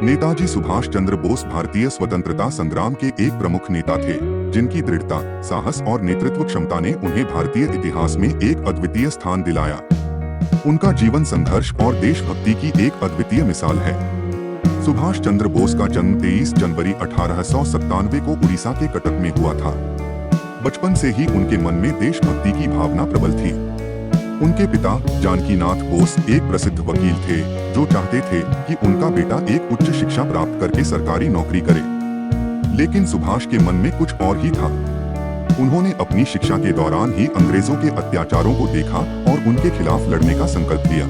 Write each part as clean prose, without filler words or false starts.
नेताजी सुभाष चंद्र बोस भारतीय स्वतंत्रता संग्राम के एक प्रमुख नेता थे, जिनकी दृढ़ता, साहस और नेतृत्व क्षमता ने उन्हें भारतीय इतिहास में एक अद्वितीय स्थान दिलाया। उनका जीवन संघर्ष और देशभक्ति की एक अद्वितीय मिसाल है। सुभाष चंद्र बोस का जन्म 23 जनवरी 1897 को उड़ीसा के कटक में हुआ था। बचपन से ही उनके मन में देशभक्ति की भावना प्रबल थी। उनके पिता जानकीनाथ बोस एक प्रसिद्ध वकील थे, जो चाहते थे कि उनका बेटा एक उच्च शिक्षा प्राप्त करके सरकारी नौकरी करे। लेकिन सुभाष के मन में कुछ और ही था। उन्होंने अपनी शिक्षा के दौरान ही अंग्रेजों के अत्याचारों को देखा और उनके खिलाफ लड़ने का संकल्प लिया।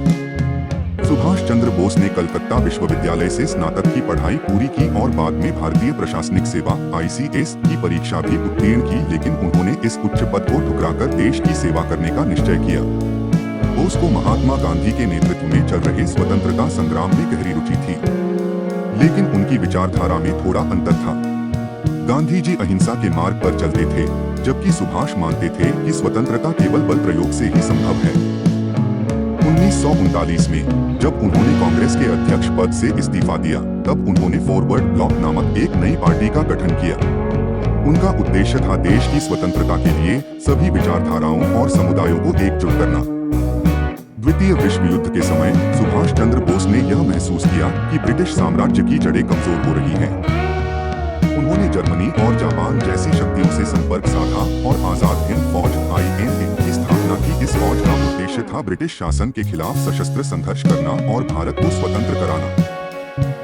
सुभाष चंद्र बोस ने कलकत्ता विश्वविद्यालय से स्नातक की पढ़ाई पूरी की और बाद में भारतीय प्रशासनिक सेवा (ICS) की परीक्षा भी उत्तीर्ण की, लेकिन उन्होंने इस उच्च पद को ठुकराकर देश की सेवा करने का निश्चय किया। बोस को महात्मा गांधी के नेतृत्व में चल रहे स्वतंत्रता संग्राम में गहरी रुचि थी, लेकिन उनकी विचारधारा में थोड़ा अंतर था। गांधी जी अहिंसा के मार्ग पर चलते थे, जबकि सुभाष मानते थे कि स्वतंत्रता केवल बल प्रयोग से ही संभव है। 1939 में जब उन्होंने कांग्रेस के अध्यक्ष पद से इस्तीफा दिया, तब उन्होंने फॉरवर्ड ब्लॉक नामक एक नई पार्टी का गठन किया। उनका उद्देश्य था देश की स्वतंत्रता के लिए सभी विचारधाराओं और समुदायों को एकजुट करना। द्वितीय विश्व युद्ध के समय सुभाष चंद्र बोस ने यह महसूस किया कि ब्रिटिश साम्राज्य की जड़ें कमजोर हो रही हैं। उन्होंने जर्मनी और जापान जैसी शक्तियों से संपर्क साधा और आजाद हिंद फौज (INA) की स्थापना की। इस फौज का उद्देश्य था ब्रिटिश शासन के खिलाफ सशस्त्र संघर्ष करना और भारत को स्वतंत्र कराना।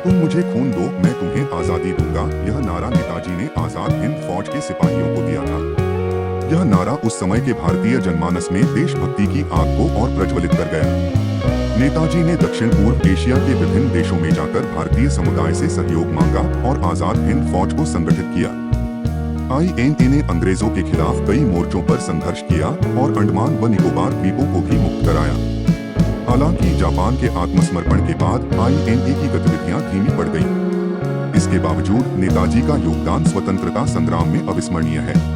तुम मुझे खून दो, मैं तुम्हें आजादी दूंगा, यह नारा नेताजी ने आजाद हिंद फौज के सिपाहियों को दिया था। यह नारा उस समय के भारतीय जनमानस में देशभक्ति की आग को और प्रज्वलित कर गया। नेताजी ने दक्षिण पूर्व एशिया के विभिन्न देशों में जाकर भारतीय समुदाय से सहयोग मांगा और आजाद हिंद फौज को संगठित किया। INA ने अंग्रेजों के खिलाफ कई मोर्चों पर संघर्ष किया और अंडमान व निकोबार द्वीपों को भी मुक्त कराया। हालांकि जापान के आत्मसमर्पण के बाद INA की गतिविधियां धीमी पड़ गईं। इसके बावजूद नेताजी का योगदान स्वतंत्रता संग्राम में अविस्मरणीय है।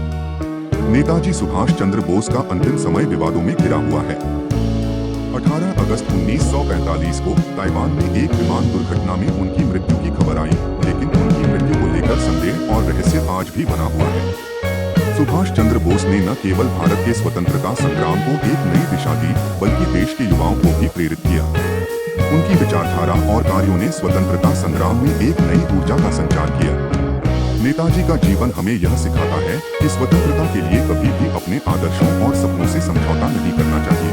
नेताजी सुभाष चंद्र बोस का अंतिम समय विवादों में घिरा हुआ है। 18 अगस्त 1945 को ताइवान में एक विमान दुर्घटना में उनकी मृत्यु की खबर आई, लेकिन उनकी मृत्यु को लेकर संदेह और रहस्य आज भी बना हुआ है। सुभाष चंद्र बोस ने न केवल भारत के स्वतंत्रता संग्राम को एक नई दिशा दी, बल्कि देश के युवाओं को भी प्रेरित किया। उनकी विचारधारा और कार्यों ने स्वतंत्रता संग्राम में एक नई ऊर्जा का संचार किया। नेताजी का जीवन हमें यह सिखाता है कि स्वतंत्रता के लिए कभी भी अपने आदर्शों और सपनों से समझौता नहीं करना चाहिए।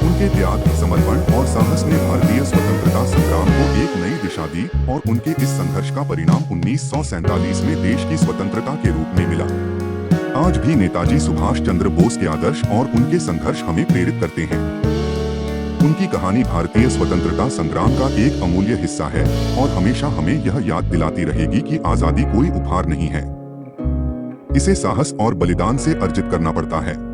उनके त्याग, समर्पण और साहस ने भारतीय स्वतंत्रता संग्राम को एक नई दिशा दी और उनके इस संघर्ष का परिणाम 1947 में देश की स्वतंत्रता के रूप में मिला। आज भी नेताजी सुभाष चंद्र बोस के आदर्श और उनके संघर्ष हमें प्रेरित करते हैं। उनकी कहानी भारतीय स्वतंत्रता संग्राम का एक अमूल्य हिस्सा है और हमेशा हमें यह याद दिलाती रहेगी कि आजादी कोई उपहार नहीं है, इसे साहस और बलिदान से अर्जित करना पड़ता है।